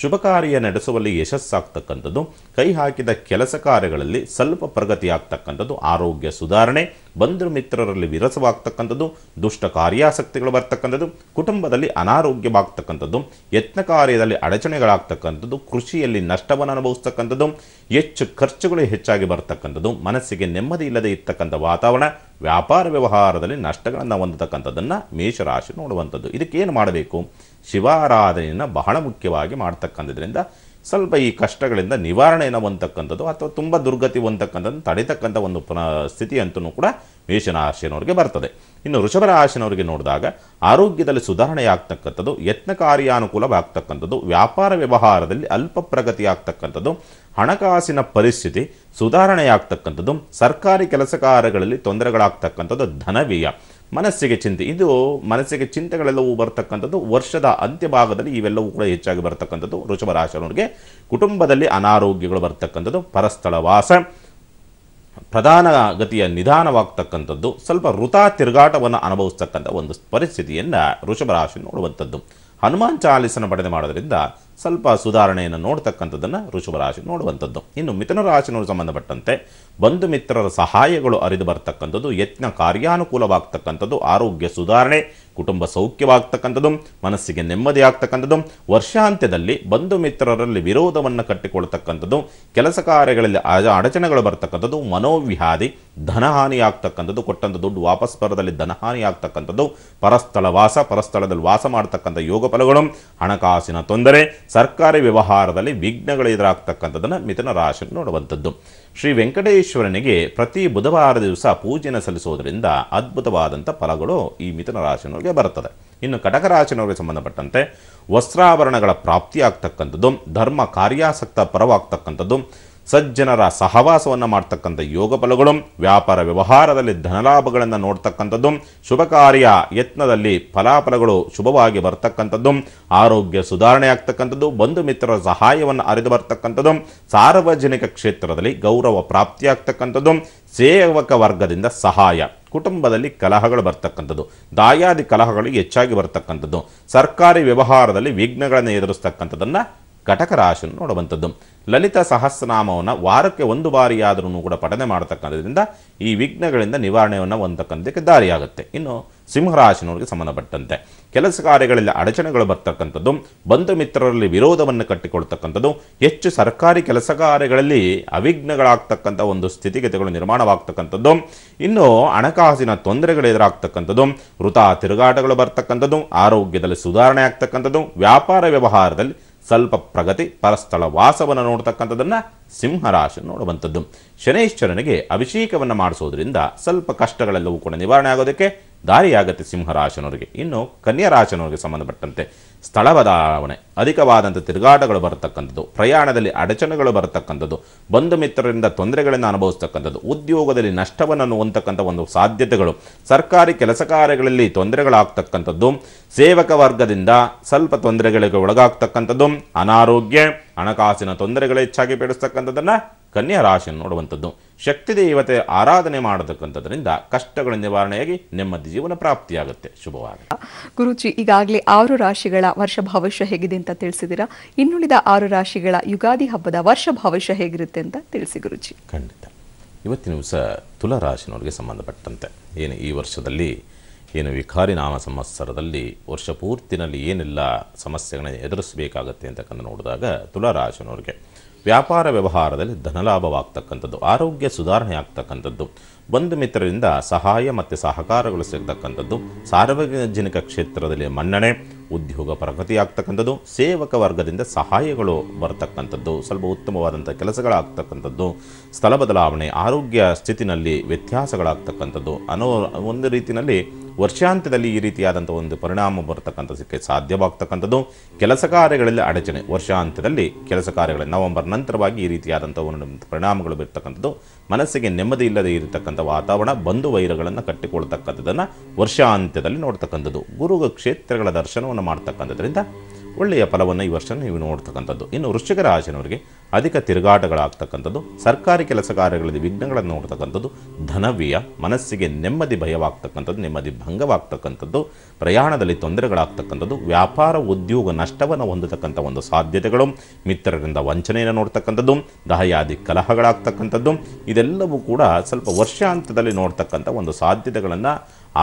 ಶುಭ ಕಾರ್ಯ ನಡೆಸುವಲ್ಲಿ ಯಶಸ್ಸಾಗ್ತಕ್ಕಂಥದ್ದು, ಕೈ ಹಾಕಿದ ಕೆಲಸ ಕಾರ್ಯಗಳಲ್ಲಿ ಸ್ವಲ್ಪ ಪ್ರಗತಿ ಆಗ್ತಕ್ಕಂಥದ್ದು, ಆರೋಗ್ಯ ಸುಧಾರಣೆ, ಬಂಧು ಮಿತ್ರರಲ್ಲಿ ವಿರಸವಾಗ್ತಕ್ಕಂಥದ್ದು, ದುಷ್ಟ ಕಾರ್ಯಾಸಕ್ತಿಗಳು ಬರ್ತಕ್ಕಂಥದ್ದು, ಕುಟುಂಬದಲ್ಲಿ ಅನಾರೋಗ್ಯವಾಗ್ತಕ್ಕಂಥದ್ದು, ಯತ್ನ ಕಾರ್ಯದಲ್ಲಿ ಅಡಚಣೆಗಳಾಗ್ತಕ್ಕಂಥದ್ದು, ಕೃಷಿಯಲ್ಲಿ ನಷ್ಟವನ್ನು ಅನುಭವಿಸ್ತಕ್ಕಂಥದ್ದು, ಹೆಚ್ಚು ಖರ್ಚುಗಳು ಹೆಚ್ಚಾಗಿ ಬರ್ತಕ್ಕಂಥದ್ದು, ಮನಸ್ಸಿಗೆ ನೆಮ್ಮದಿ ಇಲ್ಲದೆ ಇರ್ತಕ್ಕಂಥ ವಾತಾವರಣ, ವ್ಯಾಪಾರ ವ್ಯವಹಾರದಲ್ಲಿ ನಷ್ಟಗಳನ್ನು ಹೊಂದತಕ್ಕಂಥದ್ದನ್ನು ಮೇಷರಾಶಿ ನೋಡುವಂಥದ್ದು. ಇದಕ್ಕೇನು ಮಾಡಬೇಕು? ಶಿವಾರಾಧನೆಯನ್ನು ಬಹಳ ಮುಖ್ಯವಾಗಿ ಮಾಡ್ತಕ್ಕಂಥದ್ರಿಂದ ಸ್ವಲ್ಪ ಈ ಕಷ್ಟಗಳಿಂದ ನಿವಾರಣೆಯನ್ನು ಹೊಂದತಕ್ಕಂಥದ್ದು ಅಥವಾ ತುಂಬ ದುರ್ಗತಿ ಹೊಂದತಕ್ಕಂಥದ್ದು ತಡಿತಕ್ಕಂಥ ಒಂದು ಸ್ಥಿತಿ ಅಂತೂ ಕೂಡ ಮೇಷರಾಶಿನವರಿಗೆ ಬರ್ತದೆ. ಇನ್ನು ವೃಷಭ ರಾಶಿನವರಿಗೆ ನೋಡಿದಾಗ ಆರೋಗ್ಯದಲ್ಲಿ ಸುಧಾರಣೆ ಆಗ್ತಕ್ಕಂಥದ್ದು, ಯತ್ನ ಕಾರ್ಯಾನುಕೂಲವಾಗ್ತಕ್ಕಂಥದ್ದು, ವ್ಯಾಪಾರ ವ್ಯವಹಾರದಲ್ಲಿ ಅಲ್ಪ ಪ್ರಗತಿ ಆಗ್ತಕ್ಕಂಥದ್ದು, ಹಣಕಾಸಿನ ಪರಿಸ್ಥಿತಿ ಸುಧಾರಣೆಯಾಗ್ತಕ್ಕಂಥದ್ದು, ಸರ್ಕಾರಿ ಕೆಲಸ ಕಾರ್ಯಗಳಲ್ಲಿ ತೊಂದರೆಗಳಾಗ್ತಕ್ಕಂಥದ್ದು, ಧನವ್ಯಯ, ಮನಸ್ಸಿಗೆ ಚಿಂತೆ, ಇದು ಮನಸ್ಸಿಗೆ ಚಿಂತೆಗಳೆಲ್ಲವೂ ಬರ್ತಕ್ಕಂಥದ್ದು. ವರ್ಷದ ಅಂತ್ಯಭಾಗದಲ್ಲಿ ಇವೆಲ್ಲವೂ ಕೂಡ ಹೆಚ್ಚಾಗಿ ಬರ್ತಕ್ಕಂಥದ್ದು. ವೃಷಭ ರಾಶಿಯವರಿಗೆ ಕುಟುಂಬದಲ್ಲಿ ಅನಾರೋಗ್ಯಗಳು ಬರ್ತಕ್ಕಂಥದ್ದು, ಪರಸ್ಥಳ ವಾಸ, ಪ್ರಧಾನ ಗತಿಯ ನಿಧಾನವಾಗ್ತಕ್ಕಂಥದ್ದು, ಸ್ವಲ್ಪ ವೃಥಾ ತಿರುಗಾಟವನ್ನು ಅನುಭವಿಸ್ತಕ್ಕಂಥ ಒಂದು ಪರಿಸ್ಥಿತಿಯನ್ನು ವೃಷಭ ರಾಶಿ ನೋಡುವಂಥದ್ದು. ಹನುಮಾನ್ ಚಾಲಿಸನ ಪಡೆದು ಮಾಡೋದ್ರಿಂದ ಸ್ವಲ್ಪ ಸುಧಾರಣೆಯನ್ನು ನೋಡ್ತಕ್ಕಂಥದ್ದನ್ನು ವೃಷಭ ರಾಶಿ ನೋಡುವಂಥದ್ದು. ಇನ್ನು ಮಿಥುನ ರಾಶಿನವರು ಸಂಬಂಧಪಟ್ಟಂತೆ ಬಂಧು ಮಿತ್ರರ ಸಹಾಯಗಳು ಅರಿದು ಬರ್ತಕ್ಕಂಥದ್ದು, ಯತ್ನ ಕಾರ್ಯಾನುಕೂಲವಾಗ್ತಕ್ಕಂಥದ್ದು, ಆರೋಗ್ಯ ಸುಧಾರಣೆ, ಕುಟುಂಬ ಸೌಖ್ಯವಾಗ್ತಕ್ಕಂಥದ್ದು, ಮನಸ್ಸಿಗೆ ನೆಮ್ಮದಿ ಆಗ್ತಕ್ಕಂಥದ್ದು, ವರ್ಷಾಂತ್ಯದಲ್ಲಿ ಬಂಧು ಮಿತ್ರರಲ್ಲಿ ವಿರೋಧವನ್ನು ಕಟ್ಟಿಕೊಳ್ತಕ್ಕಂಥದ್ದು, ಕೆಲಸ ಕಾರ್ಯಗಳಲ್ಲಿ ಅಡಚಣೆಗಳು ಬರ್ತಕ್ಕಂಥದ್ದು, ಮನೋವ್ಯಾಧಿ, ಧನಹಾನಿ ಆಗ್ತಕ್ಕಂಥದ್ದು, ಕೊಟ್ಟಂಥ ದುಡ್ಡು ವಾಪಸ್ ಬರದಲ್ಲಿ ಧನಹಾನಿ ಆಗ್ತಕ್ಕಂಥದ್ದು, ಪರಸ್ಥಳ ವಾಸ, ಪರಸ್ಥಳದಲ್ಲಿ ವಾಸ ಮಾಡ್ತಕ್ಕಂಥ ಯೋಗ ಫಲಗಳು, ಹಣಕಾಸಿನ ತೊಂದರೆ, ಸರ್ಕಾರಿ ವ್ಯವಹಾರದಲ್ಲಿ ವಿಘ್ನಗಳು ಎದುರಾಗ್ತಕ್ಕಂಥದ್ದನ್ನು ಮಿಥುನ ರಾಶಿ ನೋಡುವಂಥದ್ದು. ಶ್ರೀ ವೆಂಕಟೇಶ್ವರನಿಗೆ ಪ್ರತಿ ಬುಧವಾರ ದಿವಸ ಪೂಜೆಯನ್ನು ಸಲ್ಲಿಸೋದ್ರಿಂದ ಅದ್ಭುತವಾದಂಥ ಫಲಗಳು ಈ ಮಿಥುನ ರಾಶಿನವರಿಗೆ ಬರುತ್ತದೆ. ಇನ್ನು ಕಟಕ ರಾಶಿನವರಿಗೆ ಸಂಬಂಧಪಟ್ಟಂತೆ ವಸ್ತ್ರಾಭರಣಗಳ ಪ್ರಾಪ್ತಿಯಾಗ್ತಕ್ಕಂಥದ್ದು, ಧರ್ಮ ಕಾರ್ಯಾಸಕ್ತ ಪರವಾಗ್ತಕ್ಕಂಥದ್ದು, ಸಜ್ಜನರ ಸಹವಾಸವನ್ನು ಮಾಡ್ತಕ್ಕಂಥ ಯೋಗ ಫಲಗಳು, ವ್ಯಾಪಾರ ವ್ಯವಹಾರದಲ್ಲಿ ಧನಲಾಭಗಳನ್ನು ನೋಡ್ತಕ್ಕಂಥದ್ದು, ಶುಭ ಕಾರ್ಯ ಯತ್ನದಲ್ಲಿ ಫಲಾಫಲಗಳು ಶುಭವಾಗಿ ಬರ್ತಕ್ಕಂಥದ್ದು, ಆರೋಗ್ಯ ಸುಧಾರಣೆ ಆಗ್ತಕ್ಕಂಥದ್ದು, ಬಂಧು ಮಿತ್ರರ ಸಹಾಯವನ್ನು ಅರಿದು ಬರ್ತಕ್ಕಂಥದ್ದು, ಸಾರ್ವಜನಿಕ ಕ್ಷೇತ್ರದಲ್ಲಿ ಗೌರವ ಪ್ರಾಪ್ತಿಯಾಗ್ತಕ್ಕಂಥದ್ದು, ಸೇವಕ ವರ್ಗದಿಂದ ಸಹಾಯ, ಕುಟುಂಬದಲ್ಲಿ ಕಲಹಗಳು ಬರ್ತಕ್ಕಂಥದ್ದು, ದಾಯಾದಿ ಕಲಹಗಳು ಹೆಚ್ಚಾಗಿ ಬರ್ತಕ್ಕಂಥದ್ದು, ಸರ್ಕಾರಿ ವ್ಯವಹಾರದಲ್ಲಿ ವಿಘ್ನಗಳನ್ನು ಎದುರಿಸ್ತಕ್ಕಂಥದ್ದನ್ನು ಕಟಕ ರಾಶಿ ನೋಡುವಂಥದ್ದು. ಲಲಿತ ಸಹಸ್ರನಾಮವನ್ನು ವಾರಕ್ಕೆ ಒಂದು ಬಾರಿಯಾದರೂ ಕೂಡ ಪಠನೆ ಮಾಡತಕ್ಕಂಥದ್ರಿಂದ ಈ ವಿಘ್ನಗಳಿಂದ ನಿವಾರಣೆಯನ್ನು ಹೊಂದತಕ್ಕಂಥಕ್ಕೆ ದಾರಿಯಾಗುತ್ತೆ. ಇನ್ನು ಸಿಂಹರಾಶಿನವರಿಗೆ ಸಂಬಂಧಪಟ್ಟಂತೆ ಕೆಲಸ ಕಾರ್ಯಗಳಲ್ಲಿ ಅಡಚಣೆಗಳು ಬರ್ತಕ್ಕಂಥದ್ದು, ಬಂಧು ಮಿತ್ರರಲ್ಲಿ ವಿರೋಧವನ್ನು ಕಟ್ಟಿಕೊಳ್ತಕ್ಕಂಥದ್ದು, ಹೆಚ್ಚು ಸರ್ಕಾರಿ ಕೆಲಸ ಕಾರ್ಯಗಳಲ್ಲಿ ಅವಿಘ್ನಗಳಾಗ್ತಕ್ಕಂಥ ಒಂದು ಸ್ಥಿತಿಗತಿಗಳು ನಿರ್ಮಾಣವಾಗ್ತಕ್ಕಂಥದ್ದು, ಇನ್ನು ಹಣಕಾಸಿನ ತೊಂದರೆಗಳು ಎದುರಾಗ್ತಕ್ಕಂಥದ್ದು, ವೃಥಾ ತಿರುಗಾಟಗಳು ಬರ್ತಕ್ಕಂಥದ್ದು, ಆರೋಗ್ಯದಲ್ಲಿ ಸುಧಾರಣೆ ಆಗ್ತಕ್ಕಂಥದ್ದು, ವ್ಯಾಪಾರ ವ್ಯವಹಾರದಲ್ಲಿ ಸ್ವಲ್ಪ ಪ್ರಗತಿ, ಪರಸ್ಥಳ ವಾಸವನ್ನು ನೋಡ್ತಕ್ಕಂಥದ್ದನ್ನು ಸಿಂಹರಾಶಿ ನೋಡುವಂಥದ್ದು. ಶನೈಶ್ವರನಿಗೆ ಅಭಿಷೇಕವನ್ನು ಮಾಡಿಸೋದ್ರಿಂದ ಸ್ವಲ್ಪ ಕಷ್ಟಗಳೆಲ್ಲವೂ ಕೂಡ ನಿವಾರಣೆ ಆಗೋದಕ್ಕೆ ದಾರಿಯಾಗುತ್ತೆ ಸಿಂಹರಾಶಿನವರಿಗೆ. ಇನ್ನು ಕನ್ಯಾ ರಾಶಿನವರಿಗೆ ಸಂಬಂಧಪಟ್ಟಂತೆ ಸ್ಥಳ ಬದಲಾವಣೆ, ಅಧಿಕವಾದಂಥ ತಿರುಗಾಟಗಳು ಬರತಕ್ಕಂಥದ್ದು, ಪ್ರಯಾಣದಲ್ಲಿ ಅಡಚಣೆಗಳು ಬರತಕ್ಕಂಥದ್ದು, ಬಂಧು ಮಿತ್ರರಿಂದ ತೊಂದರೆಗಳನ್ನು ಅನುಭವಿಸ್ತಕ್ಕಂಥದ್ದು, ಉದ್ಯೋಗದಲ್ಲಿ ನಷ್ಟವನ್ನು ಹೊಂದತಕ್ಕಂಥ ಒಂದು ಸಾಧ್ಯತೆಗಳು, ಸರ್ಕಾರಿ ಕೆಲಸ ಕಾರ್ಯಗಳಲ್ಲಿ ತೊಂದರೆಗಳಾಗ್ತಕ್ಕಂಥದ್ದು, ಸೇವಕ ವರ್ಗದಿಂದ ಸ್ವಲ್ಪ ತೊಂದರೆಗಳಿಗೆ ಒಳಗಾಗ್ತಕ್ಕಂಥದ್ದು, ಅನಾರೋಗ್ಯ, ಹಣಕಾಸಿನ ತೊಂದರೆಗಳು ಹೆಚ್ಚಾಗಿ ಪೀಡಿಸ್ತಕ್ಕಂಥದ್ದನ್ನು ಕನ್ಯಾ ರಾಶಿಯನ್ನು ನೋಡುವಂಥದ್ದು. ಶಕ್ತಿ ದೇವತೆ ಆರಾಧನೆ ಮಾಡತಕ್ಕಂಥದ್ರಿಂದ ಕಷ್ಟಗಳ ನಿವಾರಣೆಯಾಗಿ ನೆಮ್ಮದಿ ಜೀವನ ಪ್ರಾಪ್ತಿಯಾಗುತ್ತೆ. ಶುಭವಾಗಿ. ಗುರುಜಿ, ಈಗಾಗಲೇ 6 ರಾಶಿಗಳ ವರ್ಷ ಭವಿಷ್ಯ ಹೇಗಿದೆ ಅಂತ ತಿಳಿಸಿದ್ದೀರಾ. ಇನ್ನುಳಿದ 6 ರಾಶಿಗಳ ಯುಗಾದಿ ಹಬ್ಬದ ವರ್ಷ ಭವಿಷ್ಯ ಹೇಗಿರುತ್ತೆ ಅಂತ ತಿಳಿಸಿ ಗುರುಜಿ. ಖಂಡಿತ. ಇವತ್ತಿನ ದಿವಸ ತುಲಾ ರಾಶಿನವರಿಗೆ ಸಂಬಂಧಪಟ್ಟಂತೆ ಈ ವರ್ಷದಲ್ಲಿ ವಿಕಾರಿ ನಾಮ ಸಂವತ್ಸರದಲ್ಲಿ ವರ್ಷ ಪೂರ್ತಿನಲ್ಲಿ ಏನೆಲ್ಲ ಸಮಸ್ಯೆಗಳನ್ನು ಎದುರಿಸಬೇಕಾಗತ್ತೆ ಅಂತಕ್ಕಂಥ ನೋಡಿದಾಗ ತುಲಾ ರಾಶಿನವರಿಗೆ ವ್ಯಾಪಾರ ವ್ಯವಹಾರದಲ್ಲಿ ಧನಲಾಭವಾಗ್ತಕ್ಕಂಥದ್ದು, ಆರೋಗ್ಯ ಸುಧಾರಣೆ ಆಗ್ತಕ್ಕಂಥದ್ದು, ಬಂಧು ಮಿತ್ರರಿಂದ ಸಹಾಯ ಮತ್ತು ಸಹಕಾರಗಳು ಸಿಗ್ತಕ್ಕಂಥದ್ದು, ಸಾರ್ವಜನಿಕ ಕ್ಷೇತ್ರದಲ್ಲಿ ಮನ್ನಣೆ, ಉದ್ಯೋಗ ಪ್ರಗತಿ ಆಗ್ತಕ್ಕಂಥದ್ದು, ಸೇವಕ ವರ್ಗದಿಂದ ಸಹಾಯಗಳು ಬರ್ತಕ್ಕಂಥದ್ದು, ಸ್ವಲ್ಪ ಉತ್ತಮವಾದಂಥ ಕೆಲಸಗಳಾಗ್ತಕ್ಕಂಥದ್ದು, ಸ್ಥಳ ಬದಲಾವಣೆ, ಆರೋಗ್ಯ ಸ್ಥಿತಿನಲ್ಲಿ ವ್ಯತ್ಯಾಸಗಳಾಗ್ತಕ್ಕಂಥದ್ದು ಒಂದು ರೀತಿಯಲ್ಲಿ ವರ್ಷಾಂತ್ಯದಲ್ಲಿ ಈ ರೀತಿಯಾದಂಥ ಒಂದು ಪರಿಣಾಮ ಬರ್ತಕ್ಕಂಥದಕ್ಕೆ ಸಾಧ್ಯವಾಗ್ತಕ್ಕಂಥದ್ದು, ಕೆಲಸ ಕಾರ್ಯಗಳಲ್ಲಿ ಅಡಚಣೆ, ವರ್ಷಾಂತ್ಯದಲ್ಲಿ ಕೆಲಸ ಕಾರ್ಯಗಳಲ್ಲಿ ನವೆಂಬರ್ ನಂತರವಾಗಿ ಈ ರೀತಿಯಾದಂಥ ಒಂದು ಪರಿಣಾಮಗಳು ಬರ್ತಕ್ಕಂಥದ್ದು, ಮನಸ್ಸಿಗೆ ನೆಮ್ಮದಿ ಇಲ್ಲದೆ ಇರತಕ್ಕಂಥ ವಾತಾವರಣ, ಬಂಧು ವೈರಗಳನ್ನು ಕಟ್ಟಿಕೊಳ್ತಕ್ಕಂಥದ್ದನ್ನು ವರ್ಷಾಂತ್ಯದಲ್ಲಿ ನೋಡ್ತಕ್ಕಂಥದ್ದು, ಗುರು ಕ್ಷೇತ್ರಗಳ ದರ್ಶನವನ್ನು ಮಾಡ್ತಕ್ಕಂಥದ್ರಿಂದ ಒಳ್ಳೆಯ ಫಲವನ್ನು ಈ ವರ್ಷ ನೀವು ನೋಡ್ತಕ್ಕಂಥದ್ದು. ಇನ್ನು ವೃಶ್ಚಿಕ ರಾಶಿಯವರಿಗೆ ಅಧಿಕ ತಿರುಗಾಟಗಳಾಗ್ತಕ್ಕಂಥದ್ದು, ಸರ್ಕಾರಿ ಕೆಲಸ ಕಾರ್ಯಗಳಲ್ಲಿ ವಿಘ್ನಗಳನ್ನು ನೋಡ್ತಕ್ಕಂಥದ್ದು, ಧನವ್ಯಯ, ಮನಸ್ಸಿಗೆ ನೆಮ್ಮದಿ ಭಯವಾಗ್ತಕ್ಕಂಥದ್ದು, ನೆಮ್ಮದಿ ಭಂಗವಾಗ್ತಕ್ಕಂಥದ್ದು, ಪ್ರಯಾಣದಲ್ಲಿ ತೊಂದರೆಗಳಾಗ್ತಕ್ಕಂಥದ್ದು, ವ್ಯಾಪಾರ ಉದ್ಯೋಗ ನಷ್ಟವನ್ನು ಹೊಂದತಕ್ಕಂಥ ಒಂದು ಸಾಧ್ಯತೆಗಳು, ಮಿತ್ರರಿಂದ ವಂಚನೆಯನ್ನು ನೋಡ್ತಕ್ಕಂಥದ್ದು, ದಾಯಾದಿ ಕಲಹಗಳಾಗ್ತಕ್ಕಂಥದ್ದು, ಇದೆಲ್ಲವೂ ಕೂಡ ಸ್ವಲ್ಪ ವರ್ಷಾಂತದಲ್ಲಿ ನೋಡ್ತಕ್ಕಂಥ ಒಂದು ಸಾಧ್ಯತೆಗಳನ್ನು,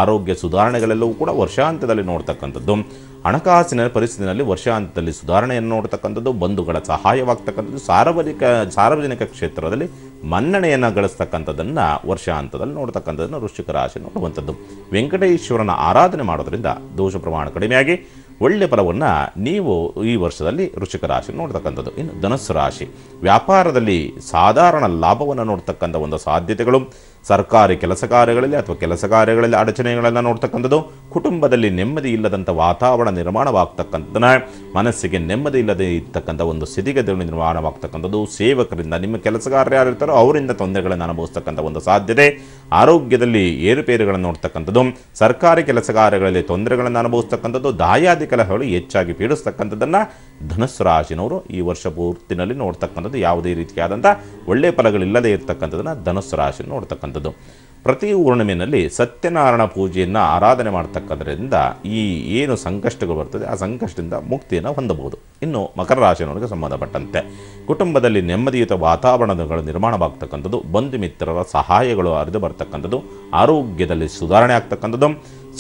ಆರೋಗ್ಯ ಸುಧಾರಣೆಗಳೆಲ್ಲವೂ ಕೂಡ ವರ್ಷಾಂತದಲ್ಲಿ ನೋಡ್ತಕ್ಕಂಥದ್ದು, ಹಣಕಾಸಿನ ಪರಿಸ್ಥಿತಿಯಲ್ಲಿ ವರ್ಷಾಂತದಲ್ಲಿ ಸುಧಾರಣೆಯನ್ನು ನೋಡ್ತಕ್ಕಂಥದ್ದು, ಬಂಧುಗಳ ಸಹಾಯವಾಗ್ತಕ್ಕಂಥದ್ದು, ಸಾರ್ವಜನಿಕ ಕ್ಷೇತ್ರದಲ್ಲಿ ಮನ್ನಣೆಯನ್ನು ಗಳಿಸ್ತಕ್ಕಂಥದ್ದನ್ನು ವರ್ಷಾಂತದಲ್ಲಿ ನೋಡ್ತಕ್ಕಂಥದ್ದನ್ನು ವೃಶ್ಚಿಕ ರಾಶಿ ನೋಡುವಂಥದ್ದು. ವೆಂಕಟೇಶ್ವರನ ಆರಾಧನೆ ಮಾಡೋದ್ರಿಂದ ದೋಷ ಪ್ರಮಾಣ ಕಡಿಮೆಯಾಗಿ ಒಳ್ಳೆಯ ಫಲವನ್ನು ನೀವು ಈ ವರ್ಷದಲ್ಲಿ ವೃಶ್ಚಿಕ ರಾಶಿ ನೋಡ್ತಕ್ಕಂಥದ್ದು. ಇನ್ನು ಧನುಸ್ಸು ರಾಶಿ, ವ್ಯಾಪಾರದಲ್ಲಿ ಸಾಧಾರಣ ಲಾಭವನ್ನು ನೋಡ್ತಕ್ಕಂಥ ಒಂದು ಸಾಧ್ಯತೆಗಳು, ಸರ್ಕಾರಿ ಕೆಲಸ ಕಾರ್ಯಗಳಲ್ಲಿ ಅಥವಾ ಕೆಲಸ ಕಾರ್ಯಗಳಲ್ಲಿ ಅಡಚಣೆಗಳನ್ನು ನೋಡ್ತಕ್ಕಂಥದ್ದು, ಕುಟುಂಬದಲ್ಲಿ ನೆಮ್ಮದಿ ಇಲ್ಲದಂಥ ವಾತಾವರಣ ನಿರ್ಮಾಣವಾಗ್ತಕ್ಕಂಥದ್ದನ್ನ, ಮನಸ್ಸಿಗೆ ನೆಮ್ಮದಿ ಇಲ್ಲದೆ ಇರ್ತಕ್ಕಂಥ ಒಂದು ಸ್ಥಿತಿಗತಿಗಳು ನಿರ್ಮಾಣವಾಗ್ತಕ್ಕಂಥದ್ದು, ಸೇವಕರಿಂದ, ನಿಮ್ಮ ಕೆಲಸಗಾರರು ಯಾರಿರ್ತಾರೋ ಅವರಿಂದ ತೊಂದರೆಗಳನ್ನು ಅನುಭವಿಸ್ತಕ್ಕಂಥ ಒಂದು ಸಾಧ್ಯತೆ, ಆರೋಗ್ಯದಲ್ಲಿ ಏರುಪೇರುಗಳನ್ನು ನೋಡ್ತಕ್ಕಂಥದ್ದು, ಸರ್ಕಾರಿ ಕೆಲಸ ಕಾರ್ಯಗಳಲ್ಲಿ ತೊಂದರೆಗಳನ್ನು ಅನುಭವಿಸ್ತಕ್ಕಂಥದ್ದು, ದಾಯಾದಿ ಕಲಹಗಳು ಹೆಚ್ಚಾಗಿ ಪೀಡಿಸ್ತಕ್ಕಂಥದ್ದನ್ನು ಧನುಸ್ಸು ರಾಶಿನವರು ಈ ವರ್ಷ ಪೂರ್ತಿನಲ್ಲಿ ನೋಡ್ತಕ್ಕಂಥದ್ದು. ಯಾವುದೇ ರೀತಿಯಾದಂಥ ಒಳ್ಳೆಯ ಫಲಗಳಿಲ್ಲದೆ ಇರತಕ್ಕಂಥದ್ದನ್ನು ಧನುಸ್ಸು ರಾಶಿ ನೋಡ್ತಕ್ಕಂಥದ್ದು. ಪ್ರತಿ ಹುಣ್ಣಿಮೆಯಲ್ಲಿ ಸತ್ಯನಾರಾಯಣ ಪೂಜೆಯನ್ನು ಆರಾಧನೆ ಮಾಡ್ತಕ್ಕಂಥದ್ರಿಂದ ಈ ಏನು ಸಂಕಷ್ಟಗಳು ಬರ್ತದೆ ಆ ಸಂಕಷ್ಟದಿಂದ ಮುಕ್ತಿಯನ್ನು ಹೊಂದಬಹುದು. ಇನ್ನು ಮಕರ ರಾಶಿಯವರಿಗೆ ಸಂಬಂಧಪಟ್ಟಂತೆ ಕುಟುಂಬದಲ್ಲಿ ನೆಮ್ಮದಿಯುತ ವಾತಾವರಣಗಳು ನಿರ್ಮಾಣವಾಗ್ತಕ್ಕಂಥದ್ದು, ಬಂಧು ಮಿತ್ರರ ಸಹಾಯಗಳು ಹರಿದು ಬರ್ತಕ್ಕಂಥದ್ದು, ಆರೋಗ್ಯದಲ್ಲಿ ಸುಧಾರಣೆ ಆಗ್ತಕ್ಕಂಥದ್ದು,